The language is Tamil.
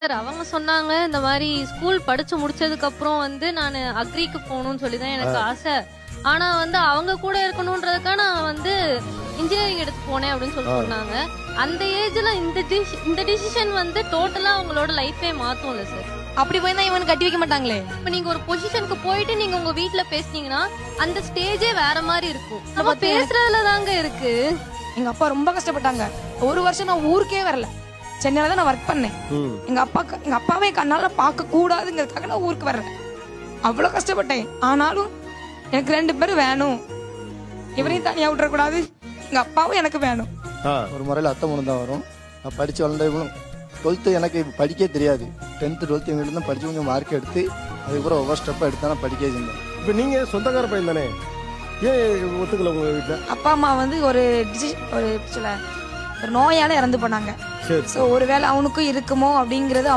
சார் அவங்க சொன்னாங்க இந்த மாதிரி ஸ்கூல் படிச்சு முடிச்சதுக்கு அப்புறம் வந்து நான் அக்ரிக்கு போகணும்னு சொல்லி தான் எனக்கு ஆசை. ஆனா வந்து அவங்க கூட இருக்கணும்ன்றதுக்காக நான் வந்து இன்ஜினியரிங் எடுத்து போனேன் அப்படின்னு சொல்லி சொன்னாங்க. அந்த ஏஜ்ல இந்த டிசிஷன் வந்து டோட்டலா அவங்களோட லைஃபே மாத்தும்ல சார். அப்படி போய் தான் இவனு கட்டி வைக்க மாட்டாங்களே. இப்ப நீங்க ஒரு பொசிஷனுக்கு போயிட்டு நீங்க உங்க வீட்ல பேசுனீங்கன்னா அந்த ஸ்டேஜே வேற மாதிரி இருக்கும். நம்ம பேசுறதுல தாங்க இருக்கு. எங்க அப்பா ரொம்ப கஷ்டப்பட்டாங்க. ஒரு வருஷம் நான் ஊருக்கே வரல, சென்னையில தான் நான் ஒர்க் பண்ணேன். எங்க அப்பாவே கண்ணால பார்க்க கூடாதுங்கிறதுக்காக நான் ஊருக்கு வரல. அவ்வளவு கஷ்டப்பட்டேன். ஆனாலும் எனக்கு 2 பேரும் வேணும், இவரையும் தனியா விட்டுறக்கூடாது, எங்க அப்பாவும் எனக்கு வேணும். ஒரு முறையில் அத்தை மூணு தான் வரும். நான் படித்து வளர்ந்தவங்களும் 12th எனக்கு படிக்க தெரியாது. 10th 12th எங்கள் வீட்டில் தான் படித்து கொஞ்சம் மார்க் எடுத்து அதுக்கப்புறம் ஒவ்வொரு ஸ்டெப்பாக எடுத்து தான் படிக்க செஞ்சேன். இப்போ நீங்கள் சொந்தக்கார பையன் தானே, ஏன் ஒத்துக்கல உங்க வீட்டில்? அப்பா அம்மா வந்து ஒரு நோயால இறந்து போனாங்க. சரி, ஸோ ஒருவேளை அவனுக்கும் இருக்குமோ அப்படிங்கிறது